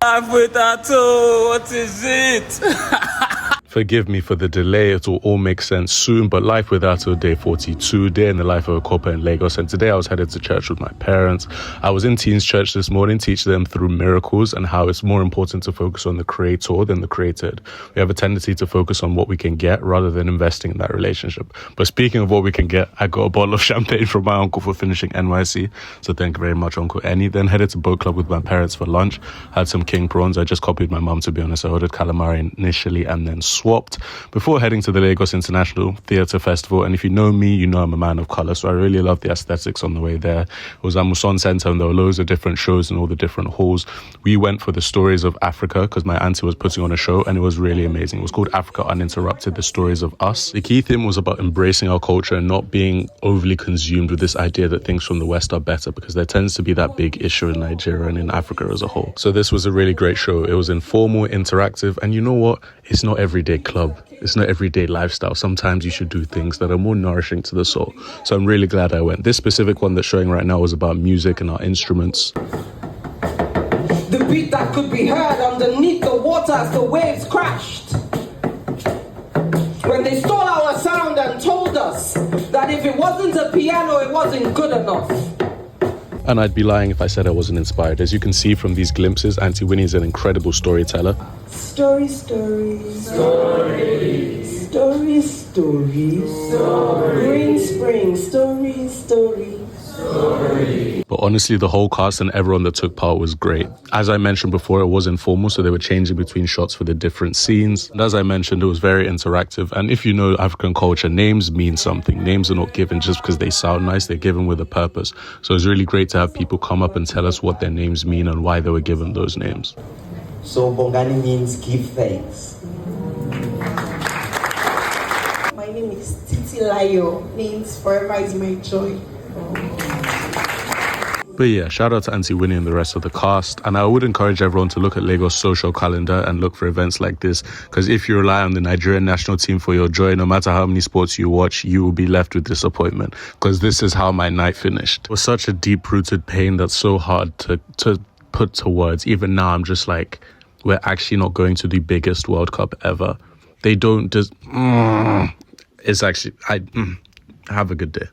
Life without what is it? Forgive me for the delay, it will all make sense soon, but life without day 42, day in the life of a Corper in Lagos. And today I was headed to church with my parents. I was in teens church this morning, teaching them through miracles and how it's more important to focus on the creator than the created. We have a tendency to focus on what we can get rather than investing in that relationship. But speaking of what we can get, I got a bottle of champagne from my uncle for finishing NYC. So thank you very much, Uncle Annie. Then headed to Boat Club with my parents for lunch. Had some king prawns. I just copied my mum, to be honest. I ordered calamari initially and then swapped before heading to the Lagos International Theatre Festival. And if you know me, you know I'm a man of colour, so I really love the aesthetics on the way there. It was at Muson Centre and there were loads of different shows in all the different halls. We went for the Stories of Africa because my auntie was putting on a show and it was really amazing. It was called Africa Uninterrupted, the Stories of Us. The key theme was about embracing our culture and not being overly consumed with this idea that things from the West are better, because there tends to be that big issue in Nigeria and in Africa as a whole. So this was a really great show. It was informal, interactive, and you know what? It's not everyday club. It's not everyday lifestyle. Sometimes you should do things that are more nourishing to the soul. So I'm really glad I went. This specific one that's showing right now was about music and our instruments. The beat that could be heard underneath the water as the waves crashed. When they stole our sound and told us that if it wasn't a piano, it wasn't good enough. And I'd be lying if I said I wasn't inspired. As you can see from these glimpses, Auntie Winnie is an incredible storyteller. Story, story, story, story, story, story. Green Spring, story, story, story. But honestly, the whole cast and everyone that took part was great. As I mentioned before, it was informal, so they were changing between shots for the different scenes. And as I mentioned, it was very interactive. And if you know African culture, names mean something. Names are not given just because they sound nice, they're given with a purpose. So it's really great to have people come up and tell us what their names mean and why they were given those names. So Bongani means give thanks. My name is Titilayo, means forever is my joy. But yeah, shout out to Auntie Winnie and the rest of the cast. And I would encourage everyone to look at Lagos' social calendar and look for events like this. Because if you rely on the Nigerian national team for your joy, no matter how many sports you watch, you will be left with disappointment. Because this is how my night finished. It was such a deep-rooted pain that's so hard to put to words. Even now, I'm just like, we're actually not going to the biggest World Cup ever. They don't just... It's actually... Have a good day.